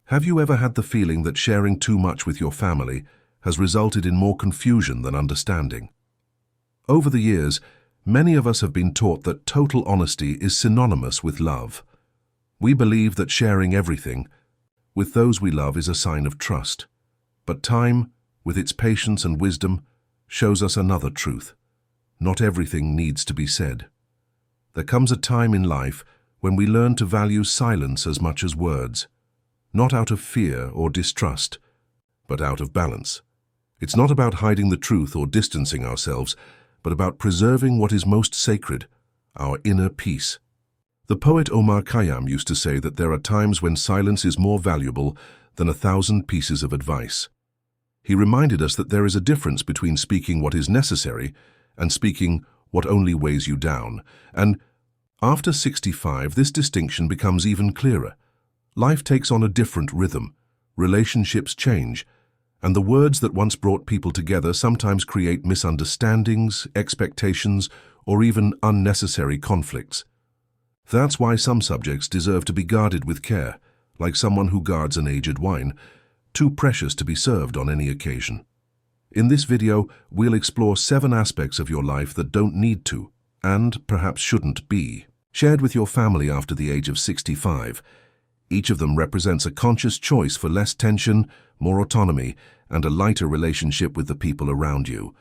Have you ever had the feeling that sharing too much with your family has resulted in more confusion than understanding? Over the years, many of us have been taught that total honesty is synonymous with love. We believe that sharing everything with those we love is a sign of trust. But time, with its patience and wisdom, shows us another truth. Not everything needs to be said. There comes a time in life when we learn to value silence as much as words, not out of fear or distrust, but out of balance. It's not about hiding the truth or distancing ourselves, but about preserving what is most sacred, our inner peace. The poet Omar Khayyam used to say that there are times when silence is more valuable than 1,000 pieces of advice. He reminded us that there is a difference between speaking what is necessary and speaking what only weighs you down. And after 65, this distinction becomes even clearer. Life takes on a different rhythm, relationships change, and the words that once brought people together sometimes create misunderstandings, expectations, or even unnecessary conflicts. That's why some subjects deserve to be guarded with care, like someone who guards an aged wine, too precious to be served on any occasion. In this video, we'll explore 7 aspects of your life that don't need to, and perhaps shouldn't be, shared with your family after the age of 65. Each of them represents a conscious choice for less tension, more autonomy, and a lighter relationship with the people around you.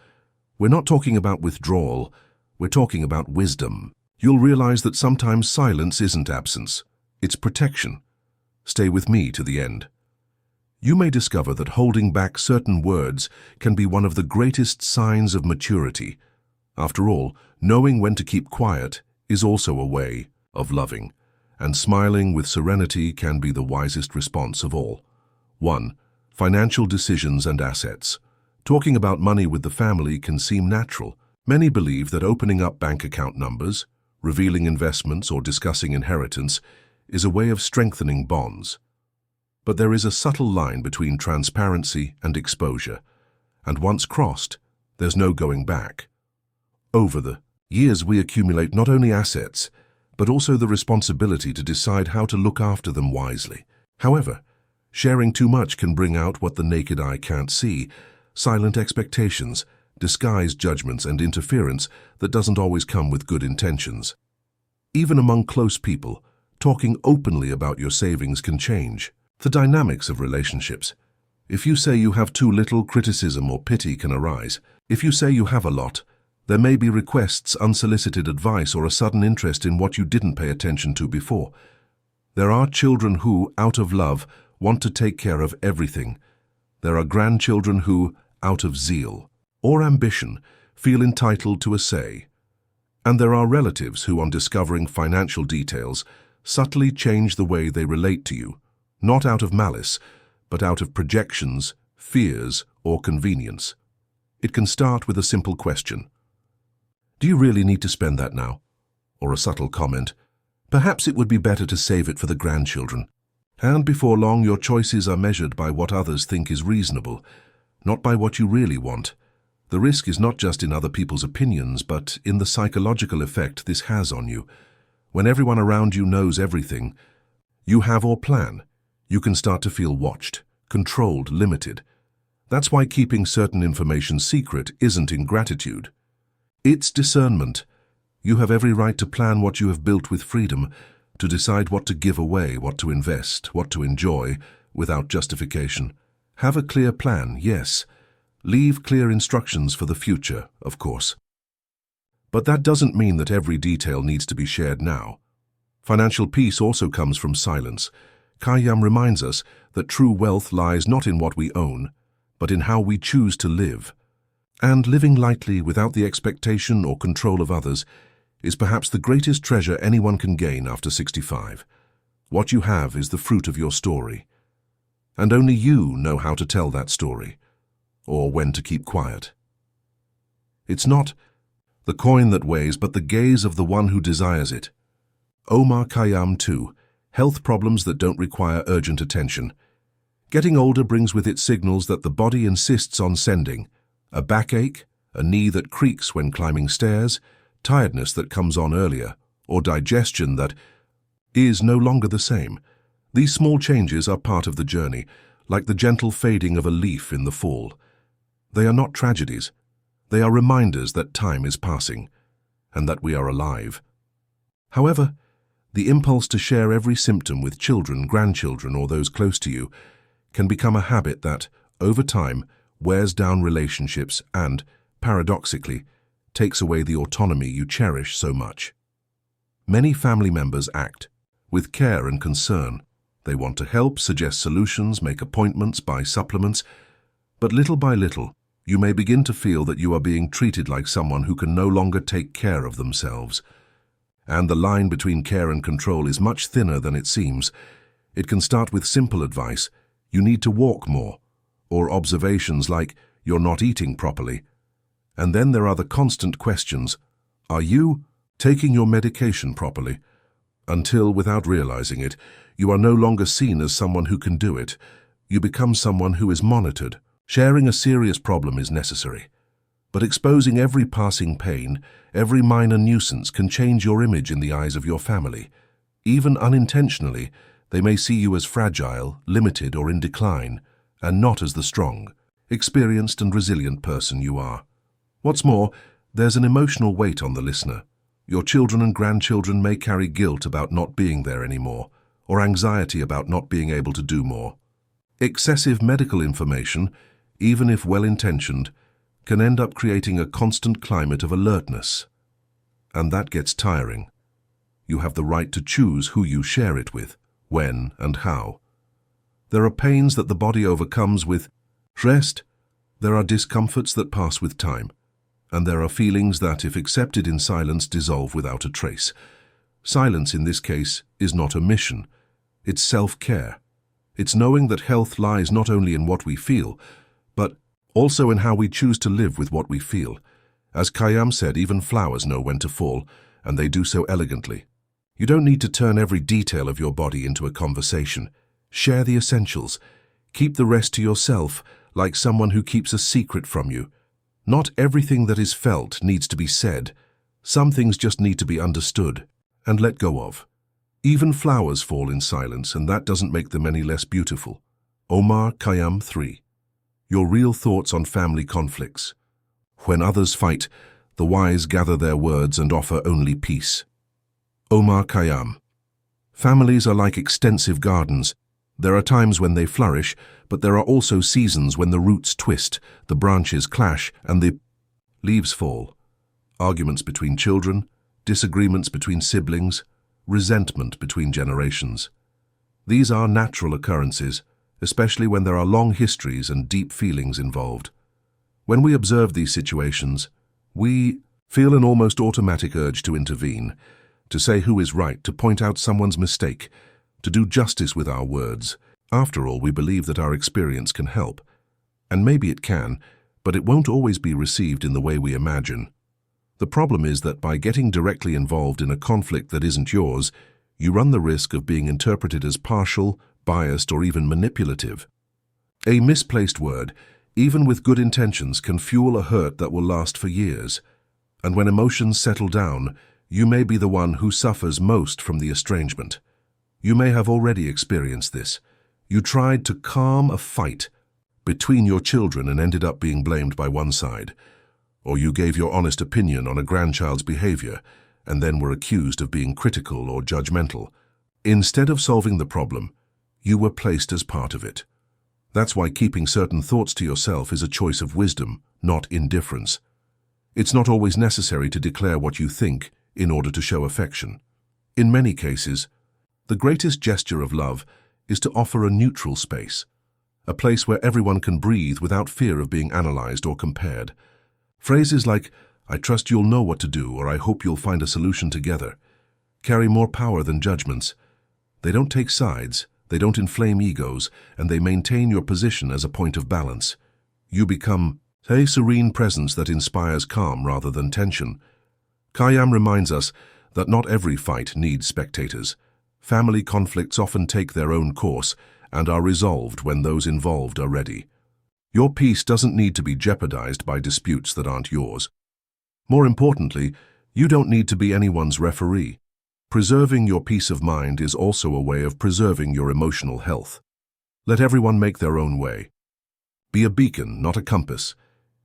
We're not talking about withdrawal, we're talking about wisdom. You'll realize that sometimes silence isn't absence, it's protection. Stay with me to the end. You may discover that holding back certain words can be one of the greatest signs of maturity. After all, knowing when to keep quiet is also a way of loving, and smiling with serenity can be the wisest response of all. 1. Financial decisions and assets. Talking about money with the family can seem natural. Many believe that opening up bank account numbers, revealing investments, or discussing inheritance is a way of strengthening bonds. But there is a subtle line between transparency and exposure, and once crossed, there's no going back. Over the years, we accumulate not only assets, but also the responsibility to decide how to look after them wisely. However, sharing too much can bring out what the naked eye can't see: silent expectations, disguised judgments, and interference that doesn't always come with good intentions. Even among close people, talking openly about your savings can change the dynamics of relationships. If you say you have too little, criticism or pity can arise. If you say you have a lot, there may be requests, unsolicited advice, or a sudden interest in what you didn't pay attention to before. There are children who, out of love, want to take care of everything. There are grandchildren who, out of zeal or ambition, feel entitled to a say. And there are relatives who, on discovering financial details, subtly change the way they relate to you, not out of malice, but out of projections, fears, or convenience. It can start with a simple question: do you really need to spend that now? Or a subtle comment: perhaps it would be better to save it for the grandchildren. And before long, your choices are measured by what others think is reasonable, not by what you really want. The risk is not just in other people's opinions, but in the psychological effect this has on you. When everyone around you knows everything you have or plan, you can start to feel watched, controlled, limited. That's why keeping certain information secret isn't ingratitude. It's discernment. You have every right to plan what you have built with freedom, to decide what to give away, what to invest, what to enjoy, without justification. Have a clear plan, yes. Leave clear instructions for the future, of course. But that doesn't mean that every detail needs to be shared now. Financial peace also comes from silence. Khayyam reminds us that true wealth lies not in what we own, but in how we choose to live. And living lightly without the expectation or control of others is perhaps the greatest treasure anyone can gain after 65. What you have is the fruit of your story. And only you know how to tell that story, or when to keep quiet. It's not the coin that weighs, but the gaze of the one who desires it. Omar Khayyam 2. Health problems that don't require urgent attention. Getting older brings with it signals that the body insists on sending: a backache, a knee that creaks when climbing stairs, tiredness that comes on earlier, or digestion that is no longer the same. These small changes are part of the journey, like the gentle fading of a leaf in the fall. They are not tragedies. They are reminders that time is passing, and that we are alive. However, the impulse to share every symptom with children, grandchildren, or those close to you can become a habit that, over time, wears down relationships and, paradoxically, takes away the autonomy you cherish so much. Many family members act with care and concern. They want to help, suggest solutions, make appointments, buy supplements, but little by little, you may begin to feel that you are being treated like someone who can no longer take care of themselves. And the line between care and control is much thinner than it seems. It can start with simple advice: you need to walk more, or observations like, you're not eating properly. And then there are the constant questions: are you taking your medication properly? Until, without realizing it, you are no longer seen as someone who can do it. You become someone who is monitored. Sharing a serious problem is necessary, but exposing every passing pain, every minor nuisance can change your image in the eyes of your family. Even unintentionally, they may see you as fragile, limited, or in decline, and not as the strong, experienced and resilient person you are. What's more, there's an emotional weight on the listener. Your children and grandchildren may carry guilt about not being there anymore, or anxiety about not being able to do more. Excessive medical information, even if well-intentioned, can end up creating a constant climate of alertness. And that gets tiring. You have the right to choose who you share it with, when and how. There are pains that the body overcomes with rest. There are discomforts that pass with time. And there are feelings that, if accepted in silence, dissolve without a trace. Silence, in this case, is not omission. It's self-care. It's knowing that health lies not only in what we feel, but also in how we choose to live with what we feel. As Khayyam said, even flowers know when to fall, and they do so elegantly. You don't need to turn every detail of your body into a conversation. Share the essentials. Keep the rest to yourself, like someone who keeps a secret from you. Not everything that is felt needs to be said. Some things just need to be understood and let go of. Even flowers fall in silence, and that doesn't make them any less beautiful. Omar Khayyam 3. Your real thoughts on family conflicts. When others fight, the wise gather their words and offer only peace. Omar Khayyam. Families are like extensive gardens. There are times when they flourish, but there are also seasons when the roots twist, the branches clash, and the leaves fall. Arguments between children, disagreements between siblings, resentment between generations. These are natural occurrences, especially when there are long histories and deep feelings involved. When we observe these situations, we feel an almost automatic urge to intervene, to say who is right, to point out someone's mistake, to do justice with our words. After all, we believe that our experience can help. And maybe it can, but it won't always be received in the way we imagine. The problem is that by getting directly involved in a conflict that isn't yours, you run the risk of being interpreted as partial, biased, or even manipulative. A misplaced word, even with good intentions, can fuel a hurt that will last for years. And when emotions settle down, you may be the one who suffers most from the estrangement. You may have already experienced this. You tried to calm a fight between your children and ended up being blamed by one side. Or you gave your honest opinion on a grandchild's behavior and then were accused of being critical or judgmental. Instead of solving the problem, you were placed as part of it. That's why keeping certain thoughts to yourself is a choice of wisdom, not indifference. It's not always necessary to declare what you think in order to show affection. In many cases, the greatest gesture of love is to offer a neutral space, a place where everyone can breathe without fear of being analyzed or compared. Phrases like, "I trust you'll know what to do," or "I hope you'll find a solution together," carry more power than judgments. They don't take sides, they don't inflame egos, and they maintain your position as a point of balance. You become a serene presence that inspires calm rather than tension. Khayyam reminds us that not every fight needs spectators. Family conflicts often take their own course and are resolved when those involved are ready. Your peace doesn't need to be jeopardized by disputes that aren't yours. More importantly, you don't need to be anyone's referee. Preserving your peace of mind is also a way of preserving your emotional health. Let everyone make their own way. Be a beacon, not a compass.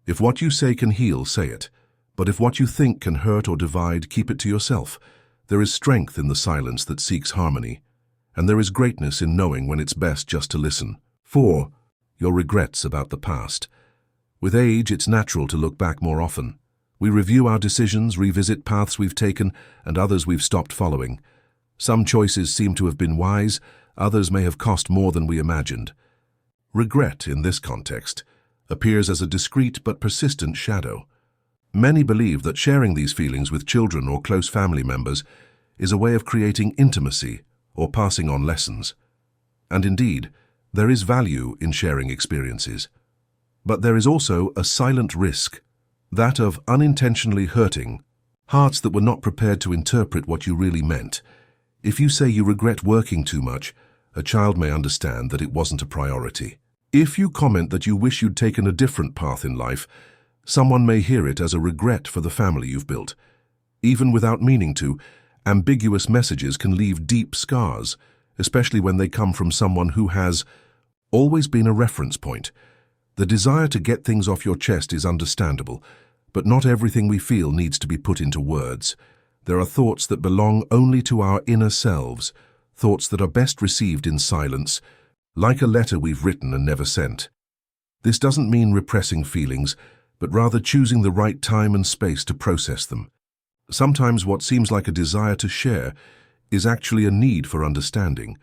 If what you say can heal, say it. But if what you think can hurt or divide, keep it to yourself. There is strength in the silence that seeks harmony, and there is greatness in knowing when it's best just to listen. 4. Your regrets about the past. With age, it's natural to look back more often. We review our decisions, revisit paths we've taken, and others we've stopped following. Some choices seem to have been wise, others may have cost more than we imagined. Regret, in this context, appears as a discreet but persistent shadow. Many believe that sharing these feelings with children or close family members is a way of creating intimacy or passing on lessons. And indeed, there is value in sharing experiences. But there is also a silent risk, that of unintentionally hurting hearts that were not prepared to interpret what you really meant. If you say you regret working too much, a child may understand that it wasn't a priority. If you comment that you wish you'd taken a different path in life, someone may hear it as a regret for the family you've built. Even without meaning to, ambiguous messages can leave deep scars, especially when they come from someone who has always been a reference point. The desire to get things off your chest is understandable, but not everything we feel needs to be put into words. There are thoughts that belong only to our inner selves, thoughts that are best received in silence, like a letter we've written and never sent. This doesn't mean repressing feelings, but rather choosing the right time and space to process them. Sometimes what seems like a desire to share is actually a need for understanding,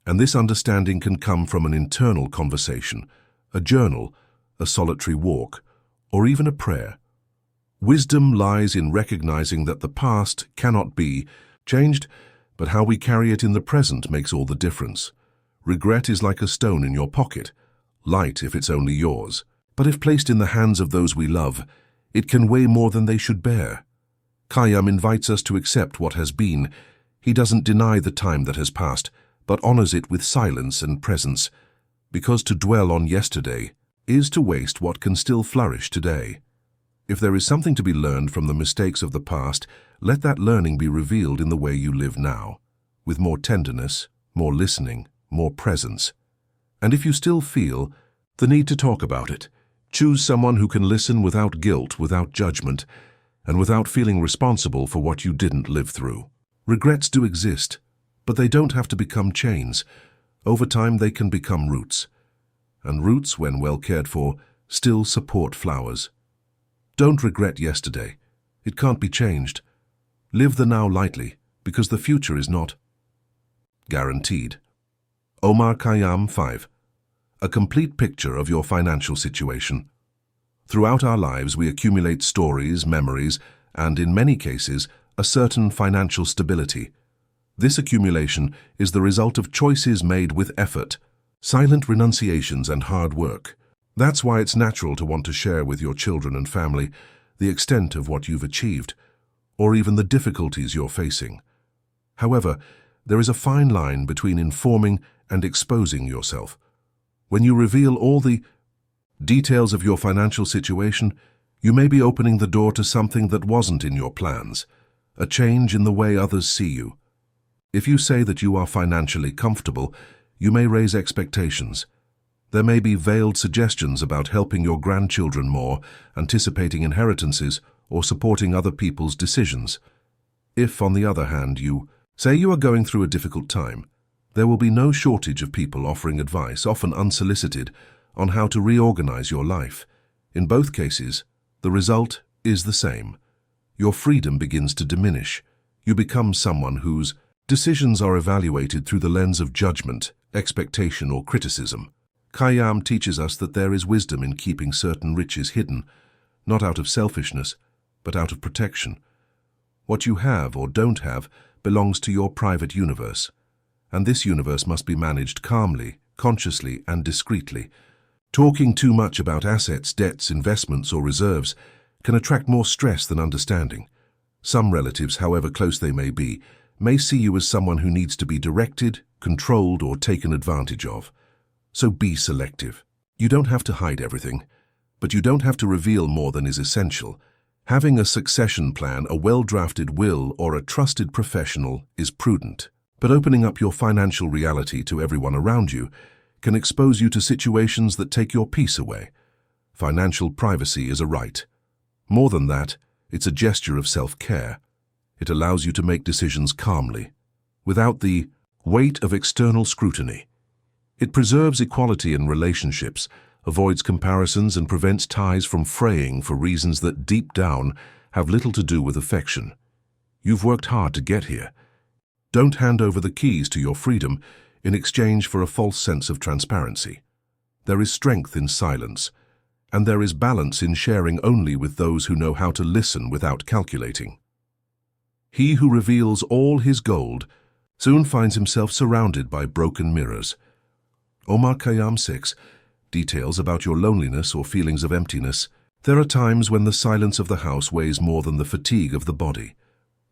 and this understanding can come from an internal conversation, a journal, a solitary walk, or even a prayer. Wisdom lies in recognizing that the past cannot be changed, but how we carry it in the present makes all the difference. Regret is like a stone in your pocket, light if it's only yours, but if placed in the hands of those we love, it can weigh more than they should bear. Khayyam invites us to accept what has been. He doesn't deny the time that has passed, but honors it with silence and presence, because to dwell on yesterday is to waste what can still flourish today. If there is something to be learned from the mistakes of the past, let that learning be revealed in the way you live now, with more tenderness, more listening, more presence. And if you still feel the need to talk about it, choose someone who can listen without guilt, without judgment, and without feeling responsible for what you didn't live through. Regrets do exist, but they don't have to become chains. Over time they can become roots. And roots, when well cared for, still support flowers. Don't regret yesterday. It can't be changed. Live the now lightly, because the future is not guaranteed. Omar Khayyam 5. A complete picture of your financial situation. Throughout our lives we accumulate stories, memories, and in many cases, a certain financial stability. This accumulation is the result of choices made with effort, silent renunciations and hard work. That's why it's natural to want to share with your children and family the extent of what you've achieved, or even the difficulties you're facing. However, there is a fine line between informing and exposing yourself. When you reveal all the details of your financial situation, you may be opening the door to something that wasn't in your plans, a change in the way others see you. If you say that you are financially comfortable, you may raise expectations. There may be veiled suggestions about helping your grandchildren more, anticipating inheritances, or supporting other people's decisions. If, on the other hand, you say you are going through a difficult time, there will be no shortage of people offering advice, often unsolicited, on how to reorganize your life. In both cases, the result is the same. Your freedom begins to diminish. You become someone whose decisions are evaluated through the lens of judgment, expectation, or criticism. Khayyam teaches us that there is wisdom in keeping certain riches hidden, not out of selfishness, but out of protection. What you have or don't have belongs to your private universe, and this universe must be managed calmly, consciously, and discreetly. Talking too much about assets, debts, investments, or reserves can attract more stress than understanding. Some relatives, however close they may see you as someone who needs to be directed, controlled, or taken advantage of. So be selective. You don't have to hide everything, but you don't have to reveal more than is essential. Having a succession plan, a well-drafted will, or a trusted professional is prudent. But opening up your financial reality to everyone around you can expose you to situations that take your peace away. Financial privacy is a right. More than that, it's a gesture of self-care. It allows you to make decisions calmly, without the weight of external scrutiny. It preserves equality in relationships, avoids comparisons, and prevents ties from fraying for reasons that deep down have little to do with affection. You've worked hard to get here. Don't hand over the keys to your freedom in exchange for a false sense of transparency. There is strength in silence, and there is balance in sharing only with those who know how to listen without calculating. He who reveals all his gold soon finds himself surrounded by broken mirrors. Omar Khayyam 6 details about your loneliness or feelings of emptiness. There are times when the silence of the house weighs more than the fatigue of the body.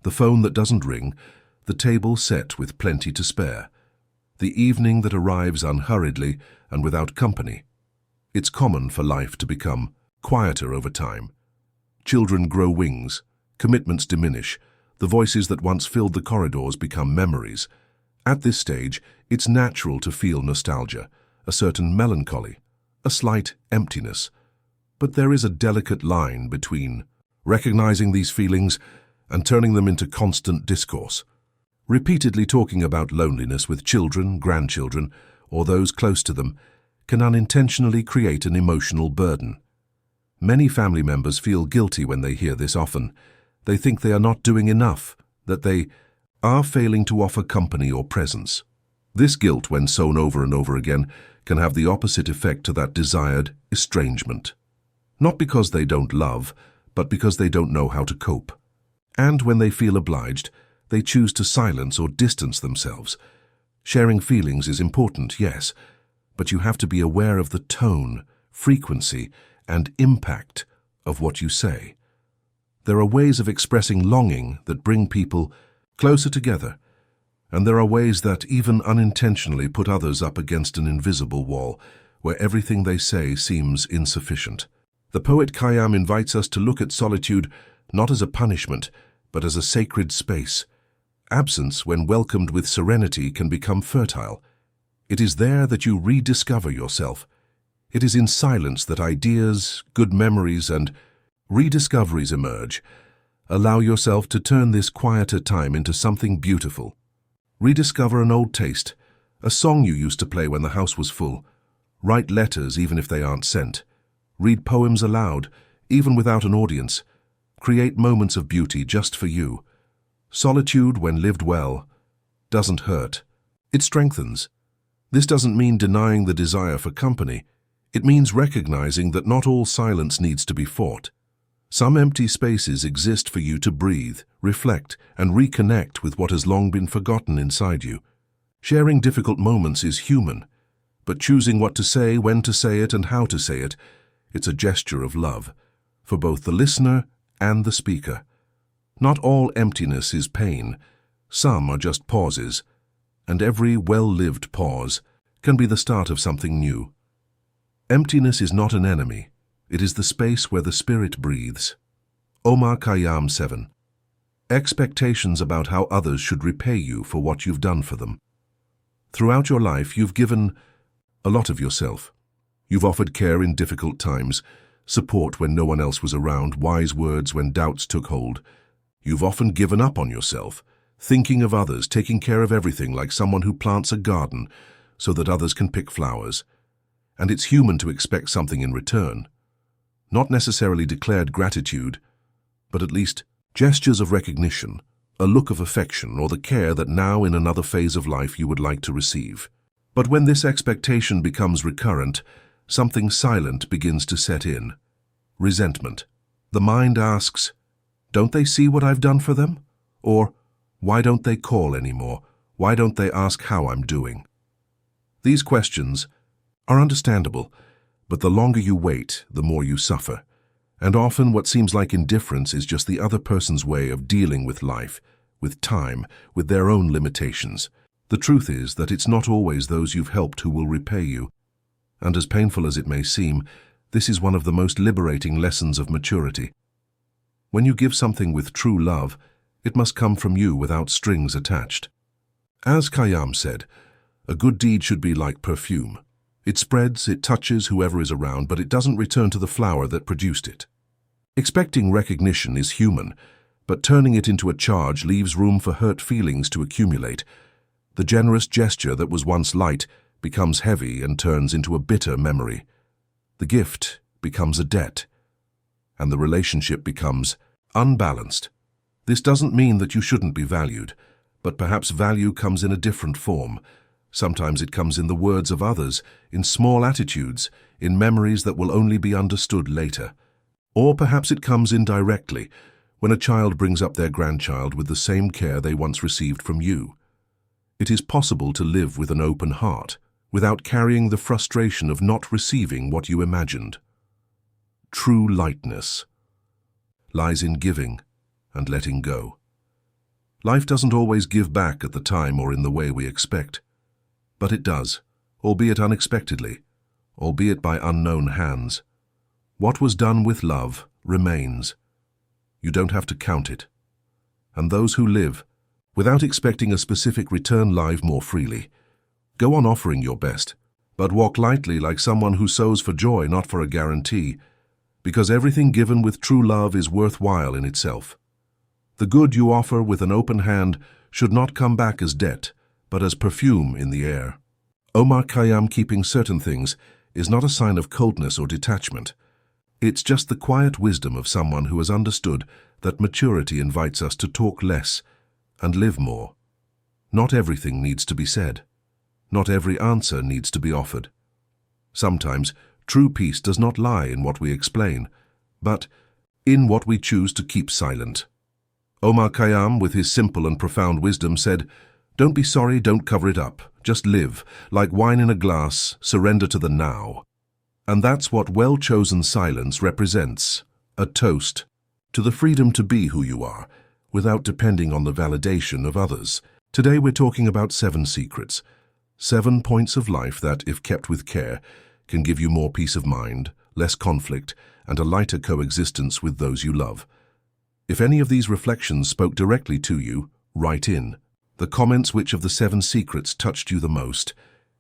The phone that doesn't ring, the table set with plenty to spare, the evening that arrives unhurriedly and without company. It's common for life to become quieter over time. Children grow wings, commitments diminish, the voices that once filled the corridors become memories. At this stage, it's natural to feel nostalgia, a certain melancholy, a slight emptiness. But there is a delicate line between recognizing these feelings and turning them into constant discourse. Repeatedly talking about loneliness with children, grandchildren, or those close to them can unintentionally create an emotional burden. Many family members feel guilty when they hear this often. They think they are not doing enough, that they are failing to offer company or presence. This guilt, when sown over and over again, can have the opposite effect to that desired estrangement. Not because they don't love, but because they don't know how to cope. And when they feel obliged, they choose to silence or distance themselves. Sharing feelings is important, yes, but you have to be aware of the tone, frequency, and impact of what you say. There are ways of expressing longing that bring people closer together, and there are ways that, even unintentionally, put others up against an invisible wall, where everything they say seems insufficient. The poet Khayyam invites us to look at solitude not as a punishment, but as a sacred space. Absence, when welcomed with serenity, can become fertile. It is there that you rediscover yourself. It is in silence that ideas, good memories, and rediscoveries emerge. Allow yourself to turn this quieter time into something beautiful. Rediscover an old taste, a song you used to play when the house was full. Write letters even if they aren't sent. Read poems aloud, even without an audience. Create moments of beauty just for you. Solitude, when lived well, doesn't hurt. It strengthens. This doesn't mean denying the desire for company. It means recognizing that not all silence needs to be fought. Some empty spaces exist for you to breathe, reflect, and reconnect with what has long been forgotten inside you. Sharing difficult moments is human, but choosing what to say, when to say it, and how to say it, it's a gesture of love, for both the listener and the speaker. Not all emptiness is pain. Some are just pauses, and every well-lived pause can be the start of something new. Emptiness is not an enemy. It is the space where the spirit breathes. Omar Khayyam 7. Expectations about how others should repay you for what you've done for them. Throughout your life, you've given a lot of yourself. You've offered care in difficult times, support when no one else was around, wise words when doubts took hold. You've often given up on yourself, thinking of others, taking care of everything like someone who plants a garden so that others can pick flowers. And it's human to expect something in return. Not necessarily declared gratitude, but at least gestures of recognition, a look of affection, or the care that now in another phase of life you would like to receive. But when this expectation becomes recurrent, something silent begins to set in. Resentment. The mind asks, "Don't they see what I've done for them?" Or, "Why don't they call anymore? Why don't they ask how I'm doing?" These questions are understandable, but the longer you wait, the more you suffer. And often what seems like indifference is just the other person's way of dealing with life, with time, with their own limitations. The truth is that it's not always those you've helped who will repay you. And as painful as it may seem, this is one of the most liberating lessons of maturity. When you give something with true love, it must come from you without strings attached. As Khayyam said, a good deed should be like perfume. It spreads, it touches whoever is around, but it doesn't return to the flower that produced it. Expecting recognition is human, but turning it into a charge leaves room for hurt feelings to accumulate. The generous gesture that was once light becomes heavy and turns into a bitter memory. The gift becomes a debt, and the relationship becomes unbalanced. This doesn't mean that you shouldn't be valued, but perhaps value comes in a different form. Sometimes it comes in the words of others, in small attitudes, in memories that will only be understood later. Or perhaps it comes indirectly, when a child brings up their grandchild with the same care they once received from you. It is possible to live with an open heart, without carrying the frustration of not receiving what you imagined. True lightness lies in giving and letting go. Life doesn't always give back at the time or in the way we expect. But it does, albeit unexpectedly, albeit by unknown hands. What was done with love remains. You don't have to count it. And those who live, without expecting a specific return, live more freely. Go on offering your best, but walk lightly like someone who sows for joy, not for a guarantee, because everything given with true love is worthwhile in itself. The good you offer with an open hand should not come back as debt, but as perfume in the air. Omar Khayyam, keeping certain things is not a sign of coldness or detachment. It's just the quiet wisdom of someone who has understood that maturity invites us to talk less and live more. Not everything needs to be said. Not every answer needs to be offered. Sometimes true peace does not lie in what we explain, but in what we choose to keep silent. Omar Khayyam, with his simple and profound wisdom, said, "Don't be sorry, don't cover it up. Just live, like wine in a glass, surrender to the now." And that's what well-chosen silence represents, a toast to the freedom to be who you are, without depending on the validation of others. Today we're talking about 7 secrets, 7 points of life that, if kept with care, can give you more peace of mind, less conflict, and a lighter coexistence with those you love. If any of these reflections spoke directly to you, write in the comments which of the 7 secrets touched you the most.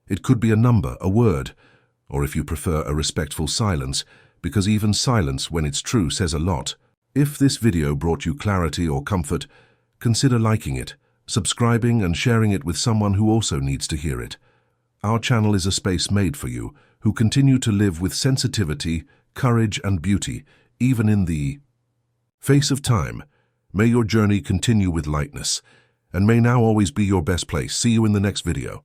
It could be a number, a word, or if you prefer, a respectful silence, because even silence, when it's true, says a lot. If this video brought you clarity or comfort, consider liking it, subscribing and sharing it with someone who also needs to hear it. Our channel is a space made for you, who continue to live with sensitivity, courage and beauty, even in the face of time. May your journey continue with lightness, and may now always be your best place. See you in the next video.